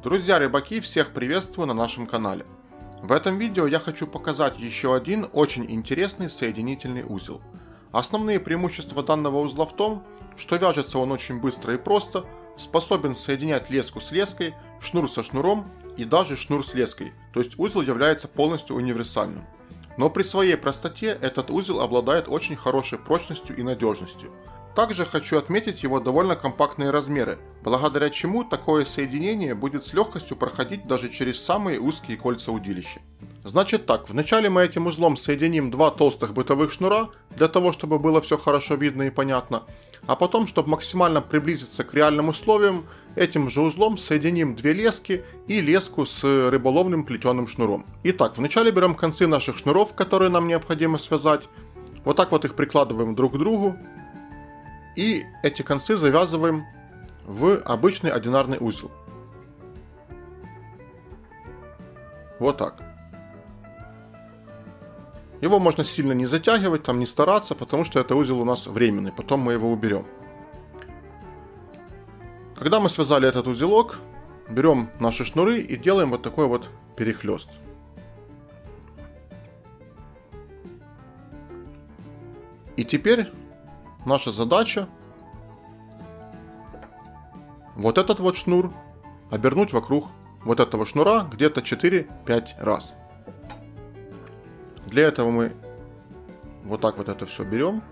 Друзья рыбаки, всех приветствую на нашем канале. В этом видео я хочу показать еще один очень интересный соединительный узел. Основные преимущества данного узла в том, что вяжется он очень быстро и просто, способен соединять леску с леской, шнур со шнуром и даже шнур с леской, то есть узел является полностью универсальным. Но при своей простоте этот узел обладает очень хорошей прочностью и надежностью. Также хочу отметить его довольно компактные размеры, благодаря чему такое соединение будет с легкостью проходить даже через самые узкие кольца удилища. Значит так, вначале мы этим узлом соединим два толстых бытовых шнура, для того чтобы было все хорошо видно и понятно, а потом, чтобы максимально приблизиться к реальным условиям, этим же узлом соединим две лески и леску с рыболовным плетеным шнуром. Итак, вначале берем концы наших шнуров, которые нам необходимо связать, вот так вот их прикладываем друг к другу, и эти концы завязываем в обычный одинарный узел. Вот так. Его можно сильно не затягивать, там не стараться, потому что это узел у нас временный, потом мы его уберем. Когда мы связали этот узелок, берем наши шнуры и делаем вот такой вот перехлест. И теперь наша задача вот этот вот шнур обернуть вокруг вот этого шнура где-то 4-5 раз. Для этого мы вот так вот это все берем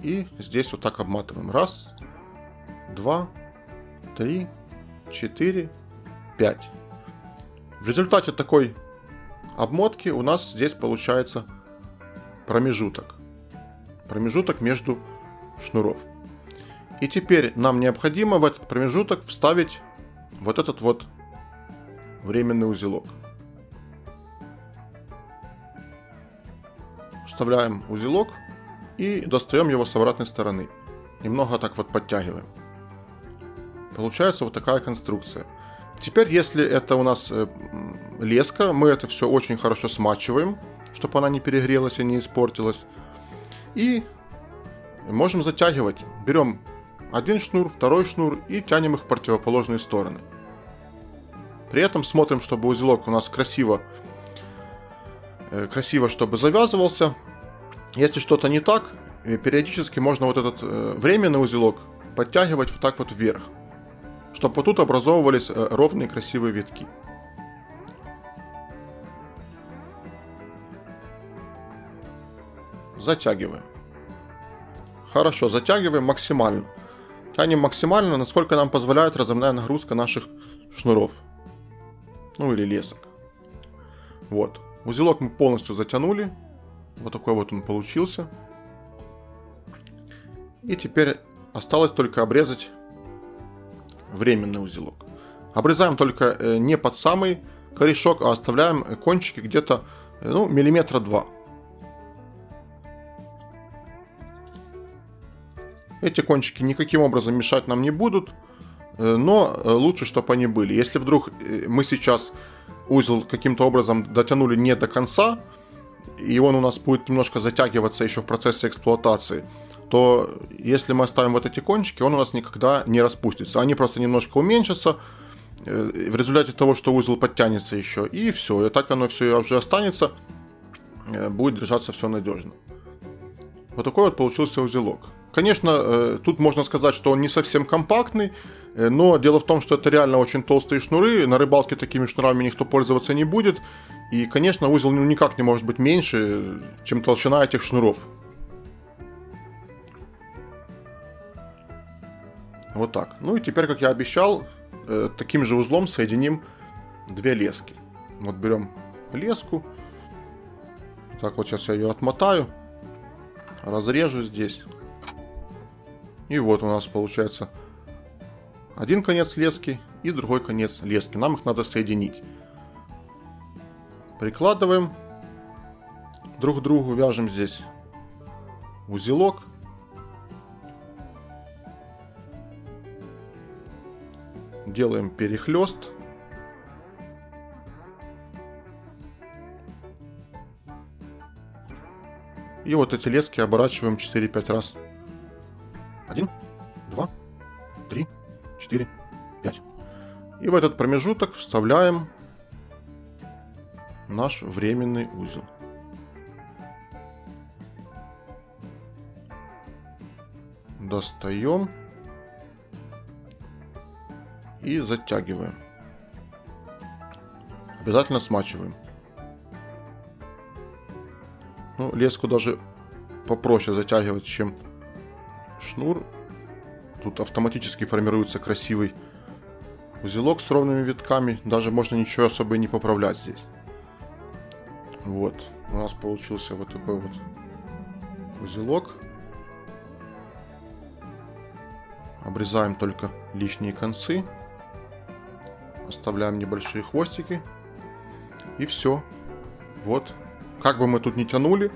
и здесь вот так обматываем. Раз, два, три, 4, 5. В результате такой обмотки у нас здесь получается промежуток между шнуров. И теперь нам необходимо в этот промежуток вставить вот этот вот временный узелок. Вставляем узелок и достаем его с обратной стороны. Немного так вот подтягиваем. Получается вот такая конструкция. Теперь, если это у нас леска, мы это все очень хорошо смачиваем, чтобы она не перегрелась и не испортилась. И можем затягивать. Берем один шнур, второй шнур и тянем их в противоположные стороны. При этом смотрим, чтобы узелок у нас красиво чтобы завязывался. Если что-то не так, периодически можно вот этот временный узелок подтягивать вот так вот вверх, чтобы вот тут образовывались ровные красивые витки. Затягиваем. Хорошо, затягиваем максимально. Тянем максимально, насколько нам позволяет разрывная нагрузка наших шнуров. Ну или лесок. Вот. Узелок мы полностью затянули. Вот такой вот он получился. И теперь осталось только обрезать временный узелок. Обрезаем только не под самый корешок, а оставляем кончики где-то миллиметра 2. Эти кончики никаким образом мешать нам не будут, но лучше, чтобы они были. Если вдруг мы сейчас узел каким-то образом дотянули не до конца, и он у нас будет немножко затягиваться еще в процессе эксплуатации, то если мы оставим вот эти кончики, он у нас никогда не распустится. Они просто немножко уменьшатся в результате того, что узел подтянется еще, и все. И так оно все уже останется, будет держаться все надежно. Вот такой вот получился узелок. Конечно, тут можно сказать, что он не совсем компактный, но дело в том, что это реально очень толстые шнуры, на рыбалке такими шнурами никто пользоваться не будет, и, конечно, узел никак не может быть меньше, чем толщина этих шнуров. Вот так. Ну и теперь, как я обещал, таким же узлом соединим две лески. Вот берем леску, так вот сейчас я ее отмотаю, разрежу здесь. И вот у нас получается один конец лески и другой конец лески. Нам их надо соединить. Прикладываем друг к другу, вяжем здесь узелок. Делаем перехлест. И вот эти лески оборачиваем 4-5 раз. 1, 2, 3, 4, И в этот промежуток вставляем наш временный узел. Достаем и затягиваем. Обязательно смачиваем. Ну, леску даже попроще затягивать, чем шнур. Тут автоматически формируется красивый узелок с ровными витками. Даже можно ничего особо и не поправлять здесь. Вот. У нас получился вот такой вот узелок. Обрезаем только лишние концы. Оставляем небольшие хвостики. И все. Вот. Как бы мы тут ни тянули,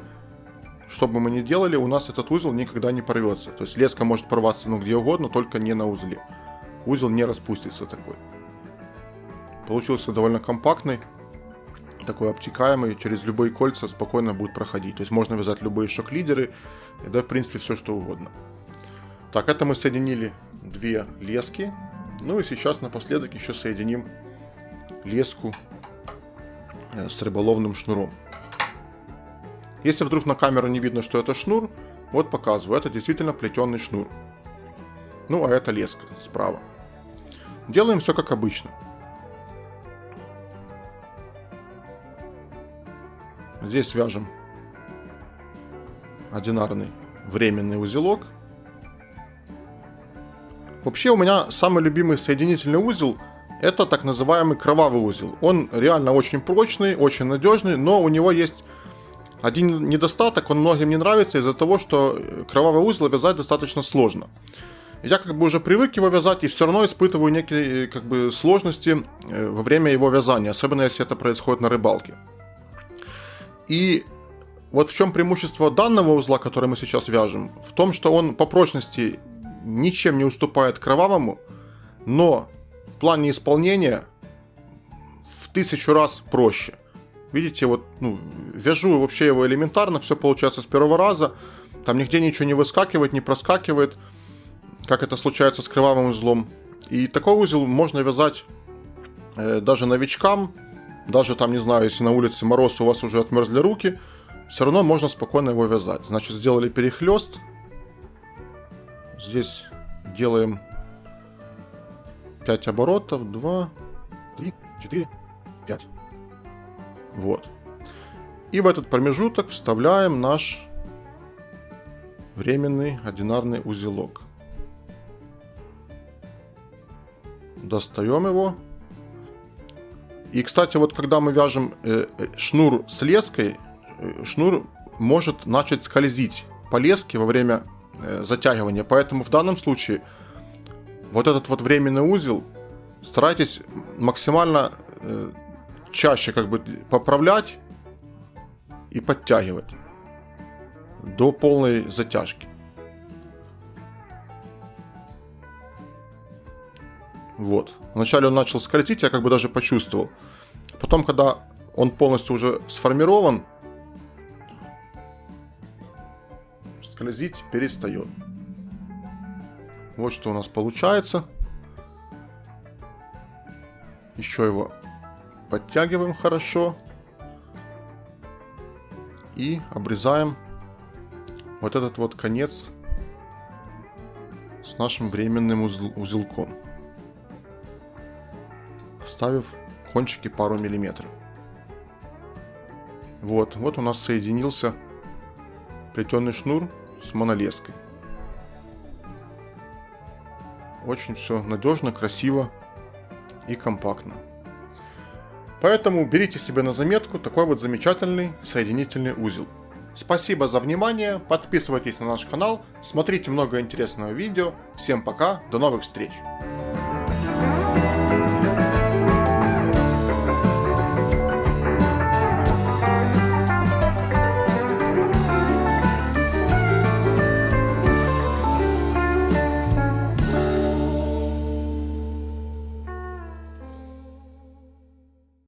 что бы мы ни делали, у нас этот узел никогда не порвется. То есть леска может порваться где угодно, только не на узле. Узел не распустится такой. Получился довольно компактный, такой обтекаемый, через любые кольца спокойно будет проходить. То есть можно вязать любые шок-лидеры, да в принципе все что угодно. Так, это мы соединили две лески. Ну и сейчас напоследок еще соединим леску с рыболовным шнуром. Если вдруг на камеру не видно, что это шнур, вот показываю, это действительно плетеный шнур. Ну а это леска справа. Делаем все как обычно. Здесь вяжем одинарный временный узелок. Вообще у меня самый любимый соединительный узел — это так называемый кровавый узел. Он реально очень прочный, очень надежный, но у него есть один недостаток, он многим не нравится из-за того, что кровавый узел вязать достаточно сложно. Я как бы уже привык его вязать и все равно испытываю некие как бы сложности во время его вязания, особенно если это происходит на рыбалке. И вот в чем преимущество данного узла, который мы сейчас вяжем, в том, что он по прочности ничем не уступает кровавому, но в плане исполнения в 1000 раз проще. Видите, вот вяжу вообще его элементарно, все получается с первого раза, там нигде ничего не выскакивает, не проскакивает, как это случается с кровавым узлом. И такой узел можно вязать даже новичкам, даже там, не знаю, если на улице мороз, у вас уже отмерзли руки, все равно можно спокойно его вязать. Значит, сделали перехлест. Здесь делаем 5 оборотов, 2, 3, 4, 5. Вот. И в этот промежуток вставляем наш временный одинарный узелок. Достаем его. И, кстати, вот когда мы вяжем шнур с леской, шнур может начать скользить по леске во время затягивания. Поэтому в данном случае вот этот вот временный узел старайтесь максимально чаще как бы поправлять и подтягивать до полной затяжки. Вот. Вначале он начал скользить, я как бы даже почувствовал. Потом, когда он полностью уже сформирован, скользить перестает. Вот что у нас получается. Еще его подтягиваем хорошо. И обрезаем вот этот вот конец с нашим временным узелком, оставив кончики пару миллиметров. Вот у нас соединился плетеный шнур с монолеской. Очень все надежно, красиво и компактно. Поэтому берите себе на заметку такой вот замечательный соединительный узел. Спасибо за внимание, подписывайтесь на наш канал, смотрите много интересного видео. Всем пока, до новых встреч!